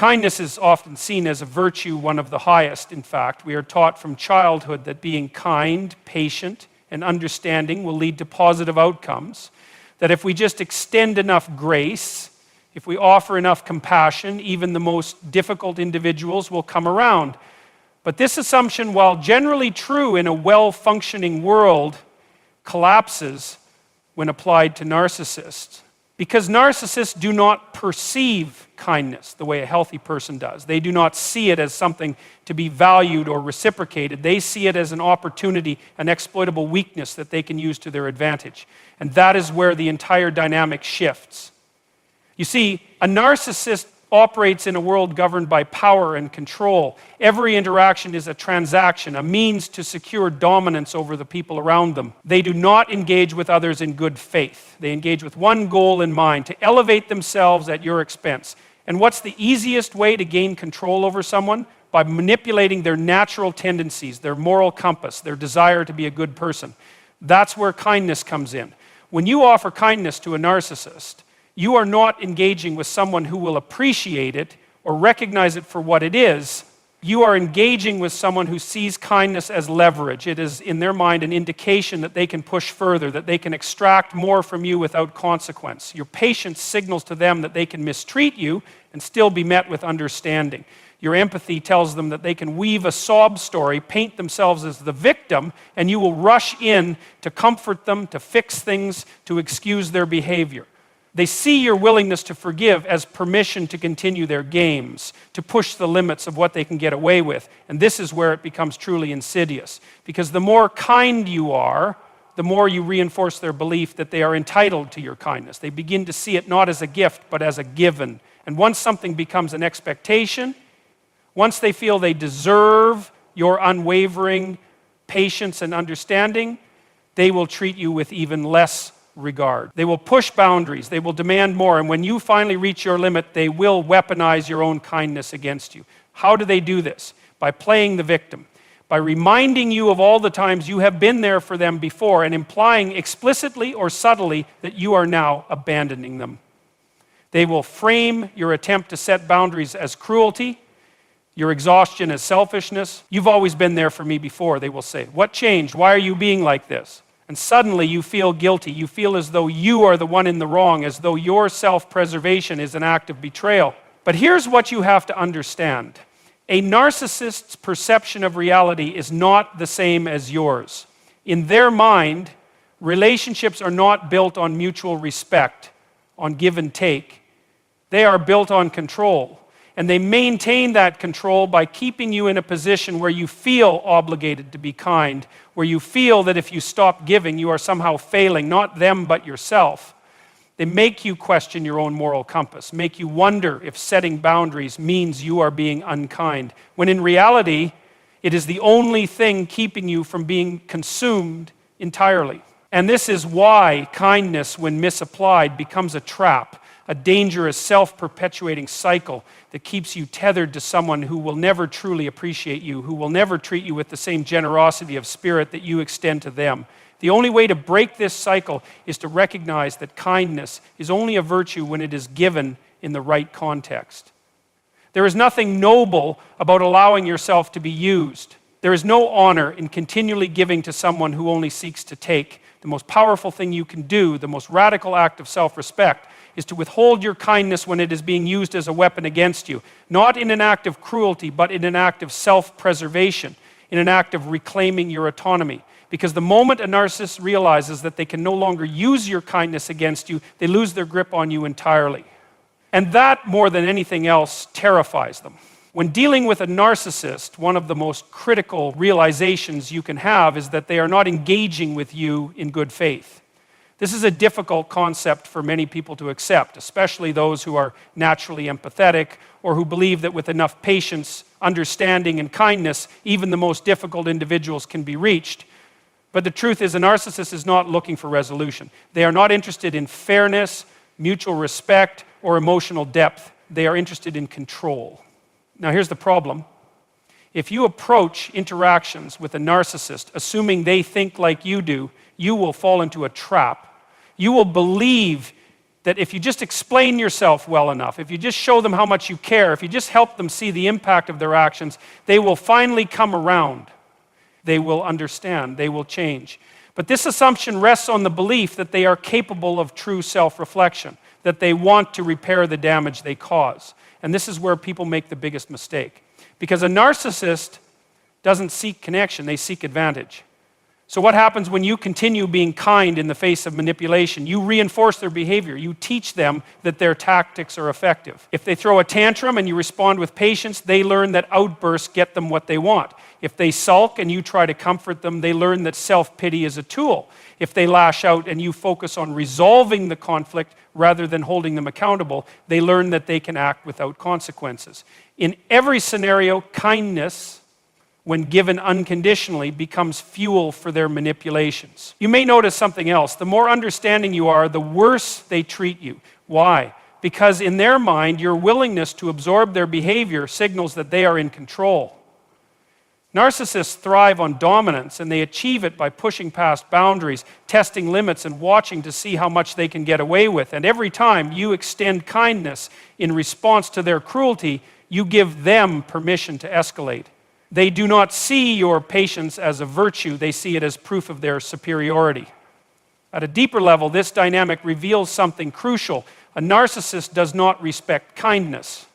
Kindness is often seen as a virtue, one of the highest, in fact. We are taught from childhood that being kind, patient, and understanding will lead to positive outcomes. That if we just extend enough grace, if we offer enough compassion, even the most difficult individuals will come around. But this assumption, while generally true in a well-functioning world, collapses when applied to narcissists. Because narcissists do not perceive kindness the way a healthy person does. They do not see it as something to be valued or reciprocated. They see it as an opportunity, an exploitable weakness that they can use to their advantage. And that is where the entire dynamic shifts. You see, a narcissist operates in a world governed by power and control. Every interaction is a transaction, a means to secure dominance over the people around them. They do not engage with others in good faith. They engage with one goal in mind, to elevate themselves at your expense. And what's the easiest way to gain control over someone? By manipulating their natural tendencies, their moral compass, their desire to be a good person. That's where kindness comes in. When you offer kindness to a narcissist, you are not engaging with someone who will appreciate it or recognize it for what it is. You are engaging with someone who sees kindness as leverage. It is, in their mind, an indication that they can push further, that they can extract more from you without consequence. Your patience signals to them that they can mistreat you and still be met with understanding. Your empathy tells them that they can weave a sob story, paint themselves as the victim, and you will rush in to comfort them, to fix things, to excuse their behavior. They see your willingness to forgive as permission to continue their games, to push the limits of what they can get away with. And this is where it becomes truly insidious. Because the more kind you are, the more you reinforce their belief that they are entitled to your kindness. They begin to see it not as a gift, but as a given. And once something becomes an expectation, once they feel they deserve your unwavering patience and understanding, they will treat you with even less regard. They will push boundaries, they will demand more, and when you finally reach your limit, they will weaponize your own kindness against you. How do they do this? By playing the victim, by reminding you of all the times you have been there for them before and implying explicitly or subtly that you are now abandoning them. They will frame your attempt to set boundaries as cruelty, your exhaustion as selfishness. You've always been there for me before, they will say. What changed? Why are you being like this? And suddenly you feel guilty. You feel as though you are the one in the wrong, as though your self-preservation is an act of betrayal. But here's what you have to understand. A narcissist's perception of reality is not the same as yours. In their mind, relationships are not built on mutual respect, on give and take. They are built on control. And they maintain that control by keeping you in a position where you feel obligated to be kind, where you feel that if you stop giving, you are somehow failing, not them, but yourself. They make you question your own moral compass, make you wonder if setting boundaries means you are being unkind, when in reality, it is the only thing keeping you from being consumed entirely. And this is why kindness, when misapplied, becomes a trap, a dangerous self-perpetuating cycle that keeps you tethered to someone who will never truly appreciate you, who will never treat you with the same generosity of spirit that you extend to them. The only way to break this cycle is to recognize that kindness is only a virtue when it is given in the right context. There is nothing noble about allowing yourself to be used. There is no honor in continually giving to someone who only seeks to take. The most powerful thing you can do, the most radical act of self-respect, is to withhold your kindness when it is being used as a weapon against you. Not in an act of cruelty, but in an act of self-preservation, in an act of reclaiming your autonomy. Because the moment a narcissist realizes that they can no longer use your kindness against you, they lose their grip on you entirely. And that, more than anything else, terrifies them. When dealing with a narcissist, one of the most critical realizations you can have is that they are not engaging with you in good faith. This is a difficult concept for many people to accept, especially those who are naturally empathetic or who believe that with enough patience, understanding, and kindness, even the most difficult individuals can be reached. But the truth is, a narcissist is not looking for resolution. They are not interested in fairness, mutual respect, or emotional depth. They are interested in control. Now here's the problem. If you approach interactions with a narcissist assuming they think like you do, you will fall into a trap. You will believe that if you just explain yourself well enough, if you just show them how much you care, if you just help them see the impact of their actions, they will finally come around. They will understand. They will change. But this assumption rests on the belief that they are capable of true self-reflection, that they want to repair the damage they cause. And this is where people make the biggest mistake. Because a narcissist doesn't seek connection, they seek advantage. So what happens when you continue being kind in the face of manipulation? You reinforce their behavior. You teach them that their tactics are effective. If they throw a tantrum and you respond with patience, they learn that outbursts get them what they want. If they sulk and you try to comfort them, they learn that self-pity is a tool. If they lash out and you focus on resolving the conflict rather than holding them accountable, they learn that they can act without consequences. In every scenario, kindness, when given unconditionally, becomes fuel for their manipulations. You may notice something else. The more understanding you are, the worse they treat you. Why? Because in their mind, your willingness to absorb their behavior signals that they are in control. Narcissists thrive on dominance, and they achieve it by pushing past boundaries, testing limits, and watching to see how much they can get away with. And every time you extend kindness in response to their cruelty, you give them permission to escalate. They do not see your patience as a virtue, they see it as proof of their superiority. At a deeper level, this dynamic reveals something crucial. A narcissist does not respect kindness.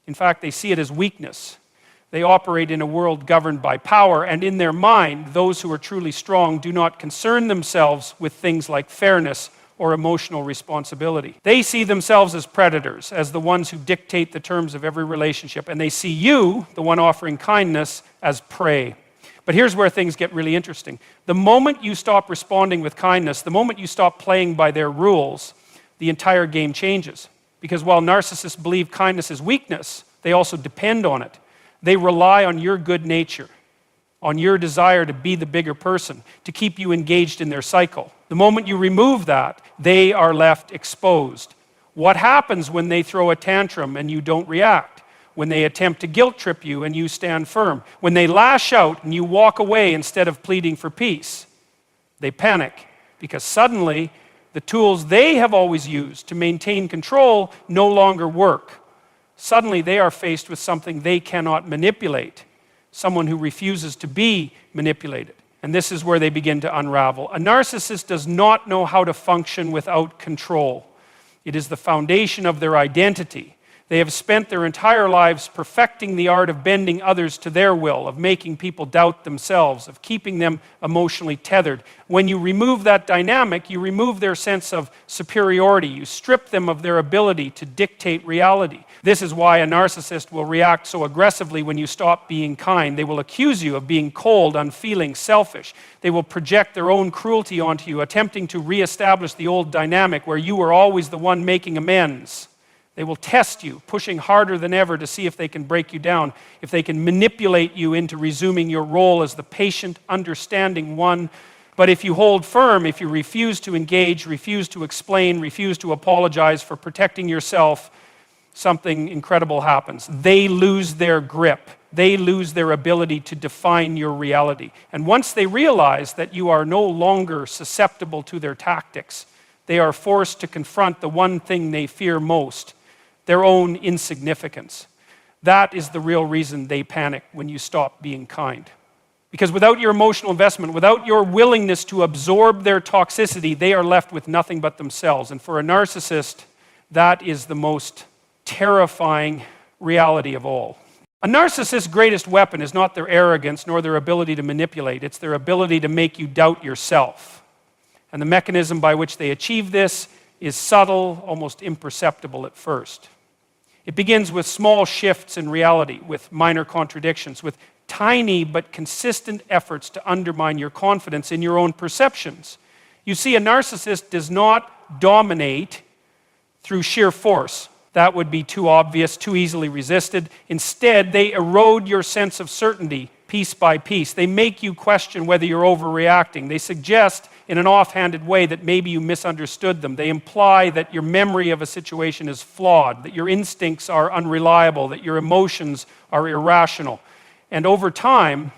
In fact, they see it as weakness. They operate in a world governed by power, and in their mind, those who are truly strong do not concern themselves with things like fairness or emotional responsibility. They see themselves as predators, as the ones who dictate the terms of every relationship, and they see you, the one offering kindness, as prey. But here's where things get really interesting. The moment you stop responding with kindness, the moment you stop playing by their rules, the entire game changes. Because while narcissists believe kindness is weakness, they also depend on it. They rely on your good nature, on your desire to be the bigger person, to keep you engaged in their cycle. The moment you remove that, they are left exposed. What happens when they throw a tantrum and you don't react? When they attempt to guilt trip you and you stand firm? When they lash out and you walk away instead of pleading for peace? They panic because suddenly the tools they have always used to maintain control no longer work. Suddenly they are faced with something they cannot manipulate, someone who refuses to be manipulated. And this is where they begin to unravel. A narcissist does not know how to function without control. It is the foundation of their identity. They have spent their entire lives perfecting the art of bending others to their will, of making people doubt themselves, of keeping them emotionally tethered. When you remove that dynamic, you remove their sense of superiority. You strip them of their ability to dictate reality. This is why a narcissist will react so aggressively when you stop being kind. They will accuse you of being cold, unfeeling, selfish. They will project their own cruelty onto you, attempting to reestablish the old dynamic where you were always the one making amends. They will test you, pushing harder than ever to see if they can break you down, if they can manipulate you into resuming your role as the patient, understanding one. But if you hold firm, if you refuse to engage, refuse to explain, refuse to apologize for protecting yourself, something incredible happens. They lose their grip. They lose their ability to define your reality. And once they realize that you are no longer susceptible to their tactics, they are forced to confront the one thing they fear most, their own insignificance. That is the real reason they panic when you stop being kind. Because without your emotional investment, without your willingness to absorb their toxicity, they are left with nothing but themselves. And for a narcissist, that is the most terrifying reality of all. A narcissist's greatest weapon is not their arrogance nor their ability to manipulate. It's their ability to make you doubt yourself. And the mechanism by which they achieve this is subtle, almost imperceptible at first. It begins with small shifts in reality, with minor contradictions, with tiny but consistent efforts to undermine your confidence in your own perceptions. You see, a narcissist does not dominate through sheer force. That would be too obvious, too easily resisted. Instead, they erode your sense of certainty piece by piece. They make you question whether you're overreacting. They suggest in an offhanded way that maybe you misunderstood them. They imply that your memory of a situation is flawed, that your instincts are unreliable, that your emotions are irrational. And over time,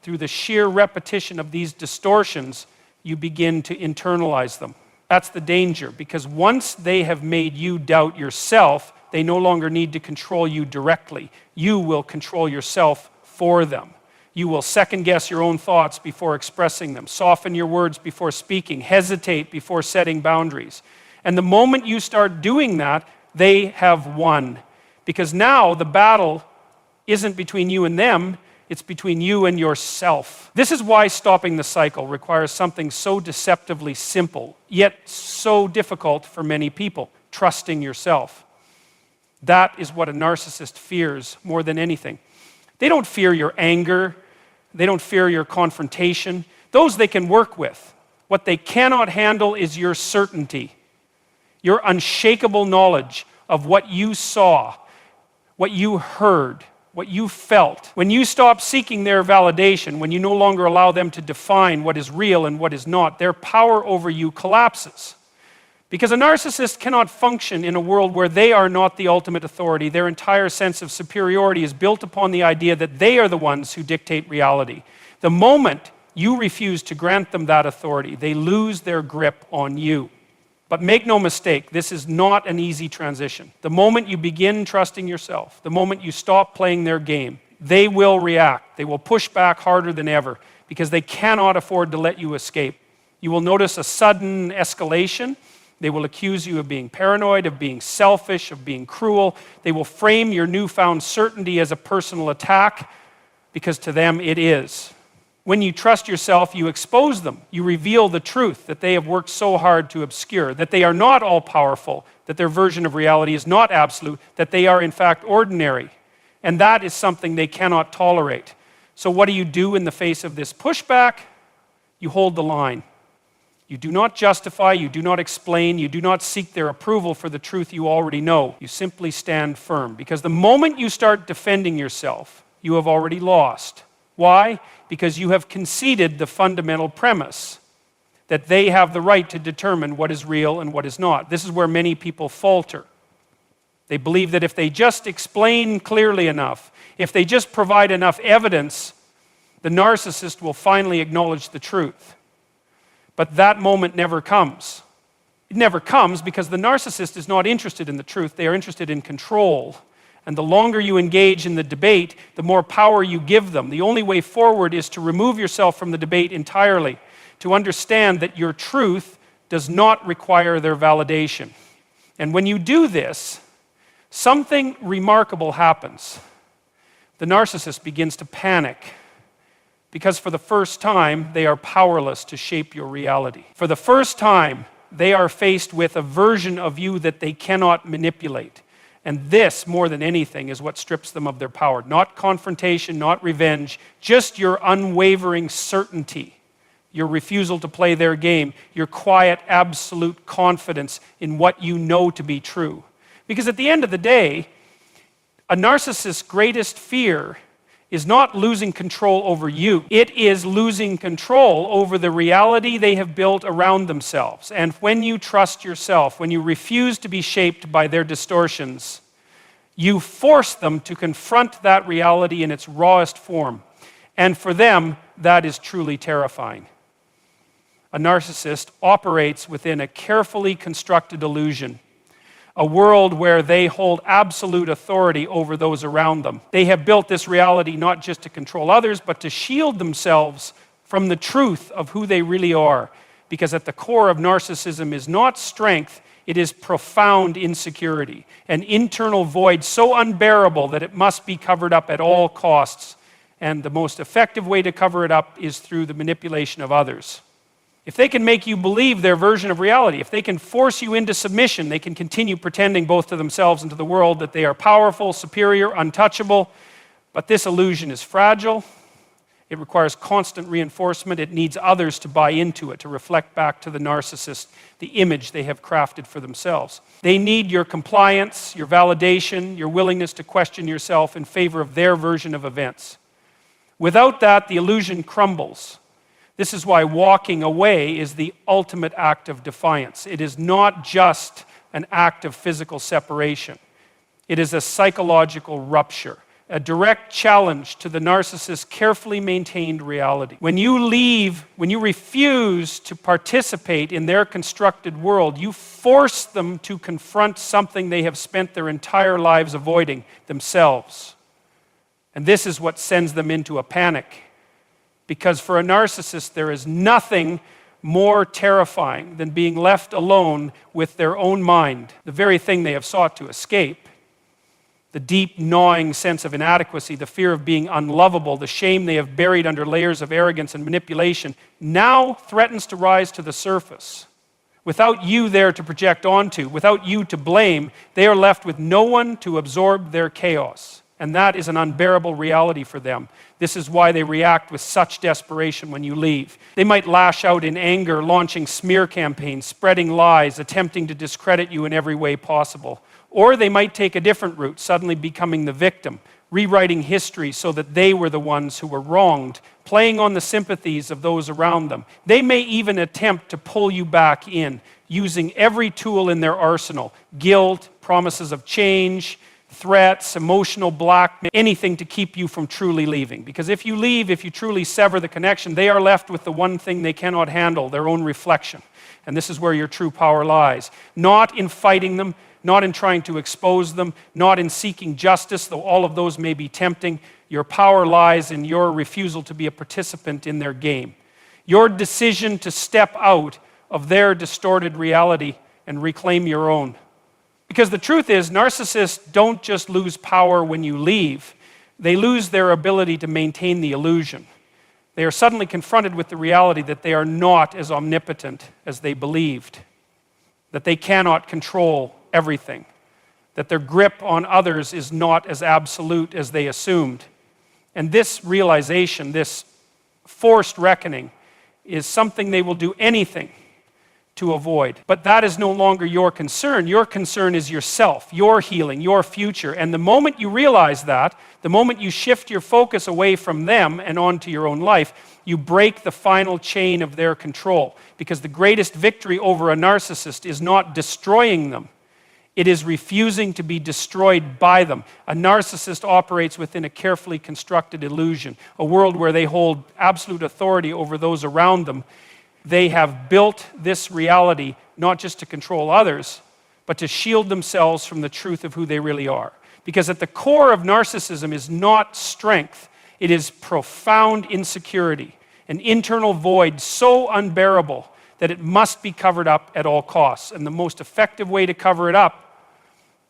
through the sheer repetition of these distortions, you begin to internalize them. That's the danger, because once they have made you doubt yourself, they no longer need to control you directly. You will control yourself for them. You will second-guess your own thoughts before expressing them, soften your words before speaking, hesitate before setting boundaries. And the moment you start doing that, they have won. Because now the battle isn't between you and them, it's between you and yourself. This is why stopping the cycle requires something so deceptively simple, yet so difficult for many people: trusting yourself. That is what a narcissist fears more than anything. They don't fear your anger. They don't fear your confrontation. Those they can work with. What they cannot handle is your certainty, your unshakable knowledge of what you saw, what you heard, what you felt. When you stop seeking their validation, when you no longer allow them to define what is real and what is not, their power over you collapses. Because a narcissist cannot function in a world where they are not the ultimate authority. Their entire sense of superiority is built upon the idea that they are the ones who dictate reality. The moment you refuse to grant them that authority, they lose their grip on you. But make no mistake, this is not an easy transition. The moment you begin trusting yourself, the moment you stop playing their game, they will react. They will push back harder than ever because they cannot afford to let you escape. You will notice a sudden escalation. They will accuse you of being paranoid, of being selfish, of being cruel. They will frame your newfound certainty as a personal attack because to them it is. When you trust yourself, you expose them. You reveal the truth that they have worked so hard to obscure, that they are not all-powerful, that their version of reality is not absolute, that they are in fact ordinary. And that is something they cannot tolerate. So what do you do in the face of this pushback? You hold the line. You do not justify, you do not explain, you do not seek their approval for the truth you already know. You simply stand firm. Because the moment you start defending yourself, you have already lost. Why? Because you have conceded the fundamental premise that they have the right to determine what is real and what is not. This is where many people falter. They believe that if they just explain clearly enough, if they just provide enough evidence, the narcissist will finally acknowledge the truth. But that moment never comes. It never comes because the narcissist is not interested in the truth. They are interested in control. And the longer you engage in the debate, the more power you give them. The only way forward is to remove yourself from the debate entirely, to understand that your truth does not require their validation. And when you do this, something remarkable happens. The narcissist begins to panic because for the first time, they are powerless to shape your reality. For the first time, they are faced with a version of you that they cannot manipulate. And this, more than anything, is what strips them of their power. Not confrontation, not revenge, just your unwavering certainty, your refusal to play their game, your quiet, absolute confidence in what you know to be true. Because at the end of the day, a narcissist's greatest fear is not losing control over you. It is losing control over the reality they have built around themselves. And when you trust yourself, when you refuse to be shaped by their distortions, you force them to confront that reality in its rawest form. And for them, that is truly terrifying. A narcissist operates within a carefully constructed illusion, a world where they hold absolute authority over those around them. They have built this reality not just to control others, but to shield themselves from the truth of who they really are. Because at the core of narcissism is not strength, it is profound insecurity, an internal void so unbearable that it must be covered up at all costs. And the most effective way to cover it up is through the manipulation of others. If they can make you believe their version of reality, if they can force you into submission, they can continue pretending both to themselves and to the world that they are powerful, superior, untouchable. But this illusion is fragile. It requires constant reinforcement. It needs others to buy into it, to reflect back to the narcissist the image they have crafted for themselves. They need your compliance, your validation, your willingness to question yourself in favor of their version of events. Without that, the illusion crumbles. This is why walking away is the ultimate act of defiance. It is not just an act of physical separation. It is a psychological rupture. a direct challenge to the narcissist's carefully maintained reality. When you leave, when you refuse to participate in their constructed world, you force them to confront something they have spent their entire lives avoiding, themselves. And this is what sends them into a panic. Because for a narcissist, there is nothing more terrifying than being left alone with their own mind, the very thing they have sought to escape. The deep, gnawing sense of inadequacy, the fear of being unlovable, the shame they have buried under layers of arrogance and manipulation, now threatens to rise to the surface. Without you there to project onto, without you to blame, they are left with no one to absorb their chaos. And that is an unbearable reality for them. This is why they react with such desperation when you leave. They might lash out in anger, launching smear campaigns, spreading lies, attempting to discredit you in every way possible. Or they might take a different route, suddenly becoming the victim, rewriting history so that they were the ones who were wronged, playing on the sympathies of those around them. They may even attempt to pull you back in, using every tool in their arsenal: guilt, promises of change, threats, emotional blackmail, anything to keep you from truly leaving. Because if you leave, if you truly sever the connection, they are left with the one thing they cannot handle, their own reflection. And this is where your true power lies. Not in fighting them, not in trying to expose them, not in seeking justice, though all of those may be tempting. Your power lies in your refusal to be a participant in their game. Your decision to step out of their distorted reality and reclaim your own. Because the truth is, narcissists don't just lose power when you leave. They lose their ability to maintain the illusion. They are suddenly confronted with the reality that they are not as omnipotent as they believed, that they cannot control everything, that their grip on others is not as absolute as they assumed. And this realization, this forced reckoning, is something they will do anything to avoid. But that is no longer your concern. Your concern is yourself, your healing, your future. And the moment you realize that, the moment you shift your focus away from them and onto your own life, you break the final chain of their control. Because the greatest victory over a narcissist is not destroying them. It is refusing to be destroyed by them. A narcissist operates within a carefully constructed illusion, a world where they hold absolute authority over those around them. They have built this reality not just to control others, but to shield themselves from the truth of who they really are. Because at the core of narcissism is not strength, it is profound insecurity, an internal void so unbearable that it must be covered up at all costs. And the most effective way to cover it up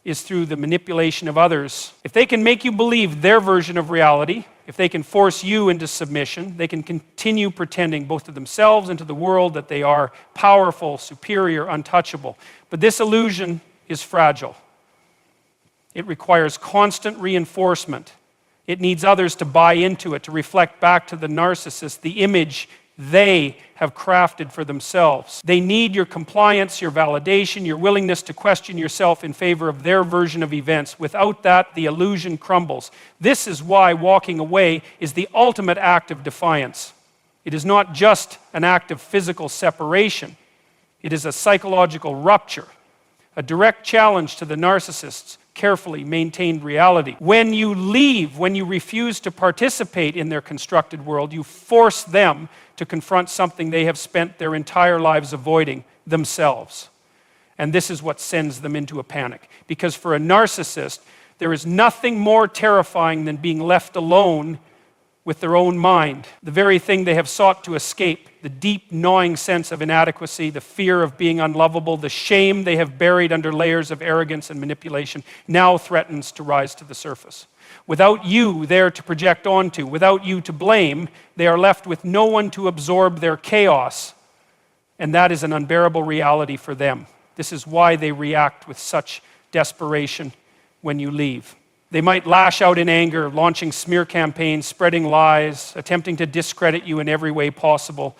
is through the manipulation of others. If they can make you believe their version of reality, if they can force you into submission, they can continue pretending both to themselves and to the world that they are powerful, superior, untouchable. But this illusion is fragile. It requires constant reinforcement. It needs others to buy into it, to reflect back to the narcissist the image they have crafted for themselves. They need your compliance, your validation, your willingness to question yourself in favor of their version of events. Without that, the illusion crumbles. This is why walking away is the ultimate act of defiance. It is not just an act of physical separation. It is a psychological rupture, a direct challenge to the narcissist's carefully maintained reality. When you leave, when you refuse to participate in their constructed world, you force them to confront something they have spent their entire lives avoiding, themselves. And this is what sends them into a panic. Because for a narcissist, there is nothing more terrifying than being left alone with their own mind, the very thing they have sought to escape, the deep, gnawing sense of inadequacy, the fear of being unlovable, the shame they have buried under layers of arrogance and manipulation, now threatens to rise to the surface. Without you there to project onto, without you to blame, they are left with no one to absorb their chaos, and that is an unbearable reality for them. This is why they react with such desperation when you leave. They might lash out in anger, launching smear campaigns, spreading lies, attempting to discredit you in every way possible.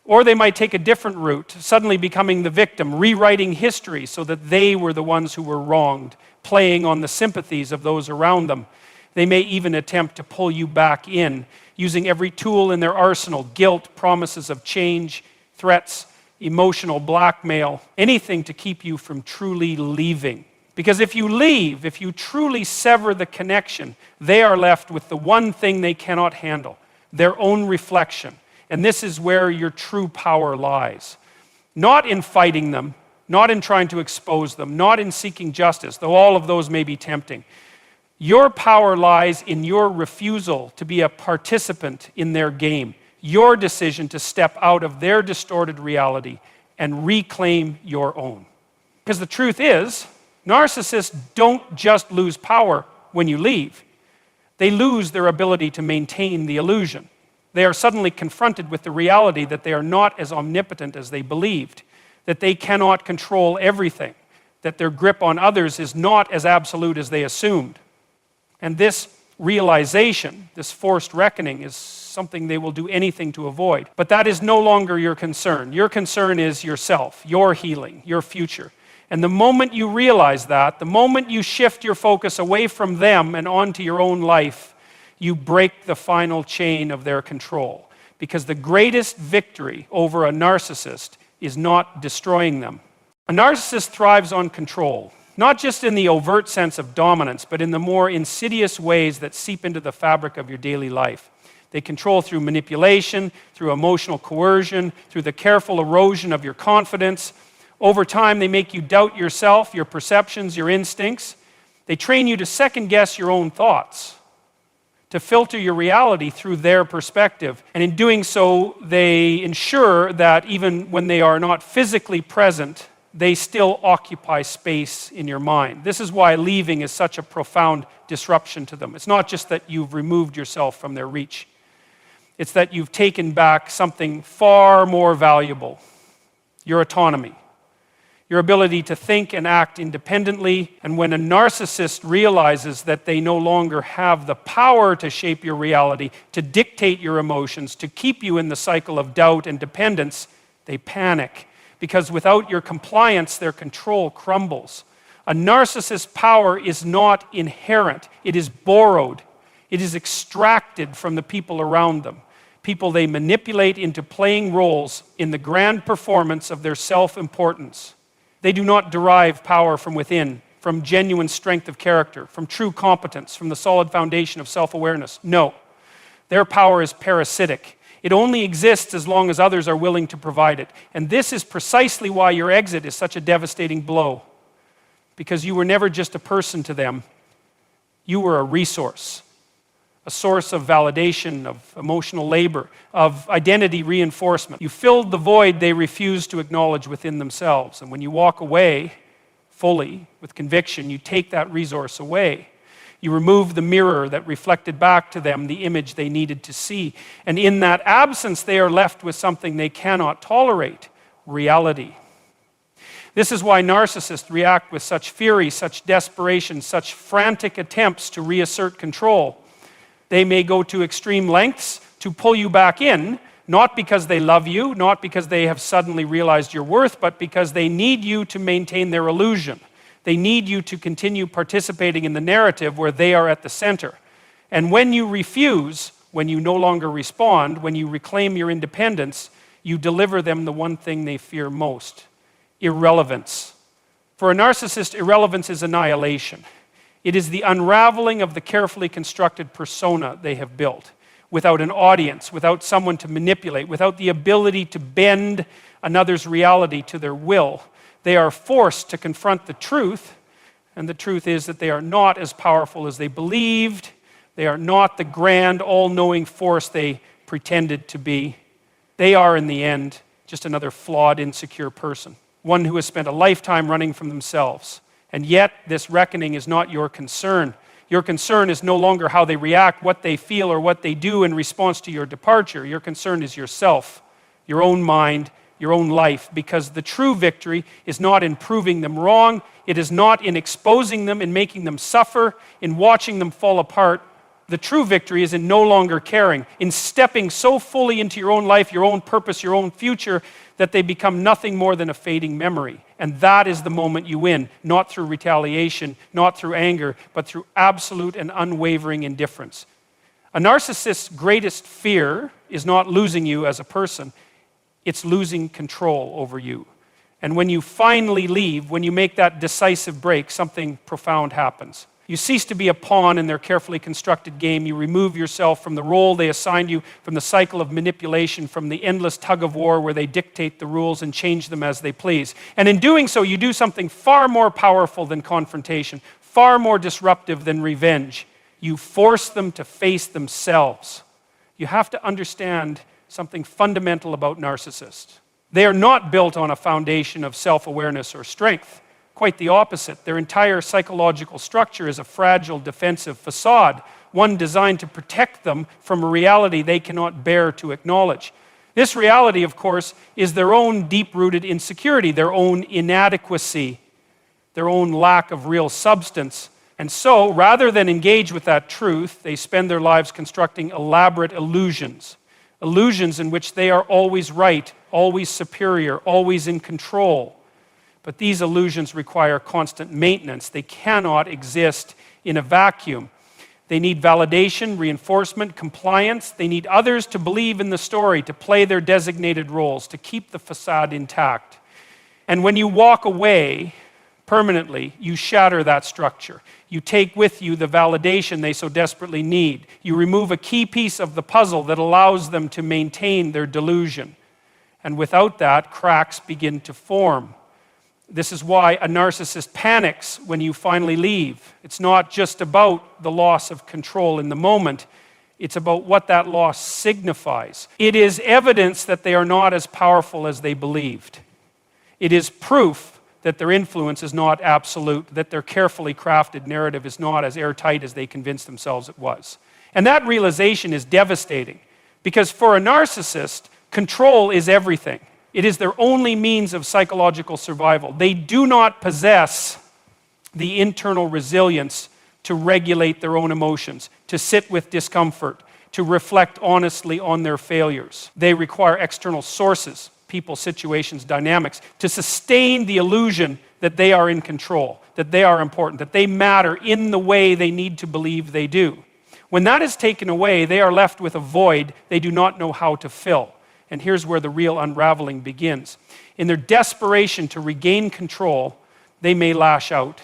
Or they might take a different route, suddenly becoming the victim, rewriting history so that they were the ones who were wronged, playing on the sympathies of those around them. They may even attempt to pull you back in, using every tool in their arsenal: guilt, promises of change, threats, emotional blackmail, anything to keep you from truly leaving. Because if you leave, if you truly sever the connection, they are left with the one thing they cannot handle, their own reflection. And this is where your true power lies. Not in fighting them, not in trying to expose them, not in seeking justice, though all of those may be tempting. Your power lies in your refusal to be a participant in their game, your decision to step out of their distorted reality and reclaim your own. Because the truth is, narcissists don't just lose power when you leave. They lose their ability to maintain the illusion. They are suddenly confronted with the reality that they are not as omnipotent as they believed, that they cannot control everything, that their grip on others is not as absolute as they assumed. And this realization, this forced reckoning, is something they will do anything to avoid. But that is no longer your concern. Your concern is yourself, your healing, your future. And the moment you realize that, the moment you shift your focus away from them and onto your own life, you break the final chain of their control. Because the greatest victory over a narcissist is not destroying them. A narcissist thrives on control, not just in the overt sense of dominance, but in the more insidious ways that seep into the fabric of your daily life. They control through manipulation, through emotional coercion, through the careful erosion of your confidence. Over time, they make you doubt yourself, your perceptions, your instincts. They train you to second-guess your own thoughts, to filter your reality through their perspective. And in doing so, they ensure that even when they are not physically present, they still occupy space in your mind. This is why leaving is such a profound disruption to them. It's not just that you've removed yourself from their reach. It's that you've taken back something far more valuable, your autonomy, your ability to think and act independently. And when a narcissist realizes that they no longer have the power to shape your reality, to dictate your emotions, to keep you in the cycle of doubt and dependence, they panic. Because without your compliance, their control crumbles. A narcissist's power is not inherent. It is borrowed. It is extracted from the people around them. People they manipulate into playing roles in the grand performance of their self-importance. They do not derive power from within, from genuine strength of character, from true competence, from the solid foundation of self-awareness. No. Their power is parasitic. It only exists as long as others are willing to provide it. And this is precisely why your exit is such a devastating blow. Because you were never just a person to them. You were a resource. A source of validation, of emotional labor, of identity reinforcement. You filled the void they refused to acknowledge within themselves. And when you walk away fully, with conviction, you take that resource away. You remove the mirror that reflected back to them the image they needed to see. And in that absence, they are left with something they cannot tolerate, reality. This is why narcissists react with such fury, such desperation, such frantic attempts to reassert control. They may go to extreme lengths to pull you back in, not because they love you, not because they have suddenly realized your worth, but because they need you to maintain their illusion. They need you to continue participating in the narrative where they are at the center. And when you refuse, when you no longer respond, when you reclaim your independence, you deliver them the one thing they fear most: irrelevance. For a narcissist, irrelevance is annihilation. It is the unraveling of the carefully constructed persona they have built, without an audience, without someone to manipulate, without the ability to bend another's reality to their will. They are forced to confront the truth, and the truth is that they are not as powerful as they believed. They are not the grand, all-knowing force they pretended to be. They are, in the end, just another flawed, insecure person, one who has spent a lifetime running from themselves. And yet, this reckoning is not your concern. Your concern is no longer how they react, what they feel, or what they do in response to your departure. Your concern is yourself, your own mind, your own life, because the true victory is not in proving them wrong. It is not in exposing them and making them suffer, in watching them fall apart. The true victory is in no longer caring, in stepping so fully into your own life, your own purpose, your own future, that they become nothing more than a fading memory. And that is the moment you win, not through retaliation, not through anger, but through absolute and unwavering indifference. A narcissist's greatest fear is not losing you as a person. It's losing control over you. And when you finally leave, when you make that decisive break, something profound happens. You cease to be a pawn in their carefully constructed game. You remove yourself from the role they assigned you, from the cycle of manipulation, from the endless tug of war where they dictate the rules and change them as they please. And in doing so, you do something far more powerful than confrontation, far more disruptive than revenge. You force them to face themselves. You have to understand something fundamental about narcissists. They are not built on a foundation of self-awareness or strength. Quite the opposite. Their entire psychological structure is a fragile defensive facade, one designed to protect them from a reality they cannot bear to acknowledge. This reality, of course, is their own deep-rooted insecurity, their own inadequacy, their own lack of real substance. And so, rather than engage with that truth, they spend their lives constructing elaborate illusions. Illusions in which they are always right, always superior, always in control. But these illusions require constant maintenance. They cannot exist in a vacuum. They need validation, reinforcement, compliance. They need others to believe in the story, to play their designated roles, to keep the facade intact. And when you walk away permanently, you shatter that structure. You take with you the validation they so desperately need. You remove a key piece of the puzzle that allows them to maintain their delusion. And without that, cracks begin to form. This is why a narcissist panics when you finally leave. It's not just about the loss of control in the moment. It's about what that loss signifies. It is evidence that they are not as powerful as they believed. It is proof that their influence is not absolute, that their carefully crafted narrative is not as airtight as they convinced themselves it was. And that realization is devastating, because for a narcissist, control is everything. It is their only means of psychological survival. They do not possess the internal resilience to regulate their own emotions, to sit with discomfort, to reflect honestly on their failures. They require external sources, people, situations, dynamics, to sustain the illusion that they are in control, that they are important, that they matter in the way they need to believe they do. When that is taken away, they are left with a void they do not know how to fill. And here's where the real unraveling begins. In their desperation to regain control, they may lash out.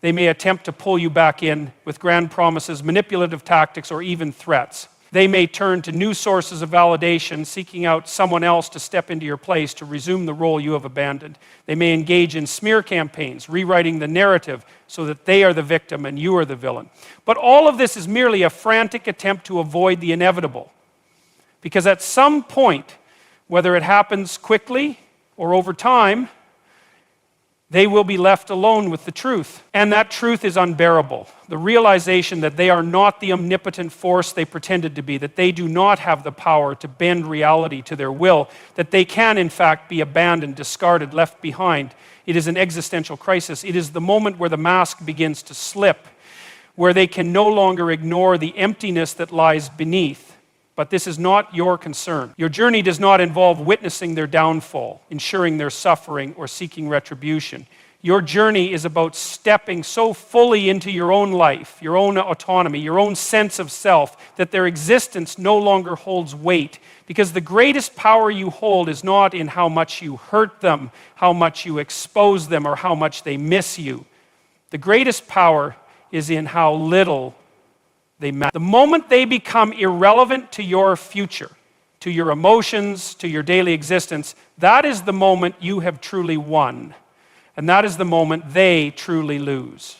They may attempt to pull you back in with grand promises, manipulative tactics, or even threats. They may turn to new sources of validation, seeking out someone else to step into your place to resume the role you have abandoned. They may engage in smear campaigns, rewriting the narrative so that they are the victim and you are the villain. But all of this is merely a frantic attempt to avoid the inevitable. Because at some point, whether it happens quickly or over time, they will be left alone with the truth. And that truth is unbearable. The realization that they are not the omnipotent force they pretended to be, that they do not have the power to bend reality to their will, that they can, in fact, be abandoned, discarded, left behind. It is an existential crisis. It is the moment where the mask begins to slip, where they can no longer ignore the emptiness that lies beneath. But this is not your concern. Your journey does not involve witnessing their downfall, ensuring their suffering, or seeking retribution. Your journey is about stepping so fully into your own life, your own autonomy, your own sense of self, that their existence no longer holds weight. Because the greatest power you hold is not in how much you hurt them, how much you expose them, or how much they miss you. The greatest power is in how little they matter. The moment they become irrelevant to your future, to your emotions, to your daily existence, that is the moment you have truly won. And that is the moment they truly lose.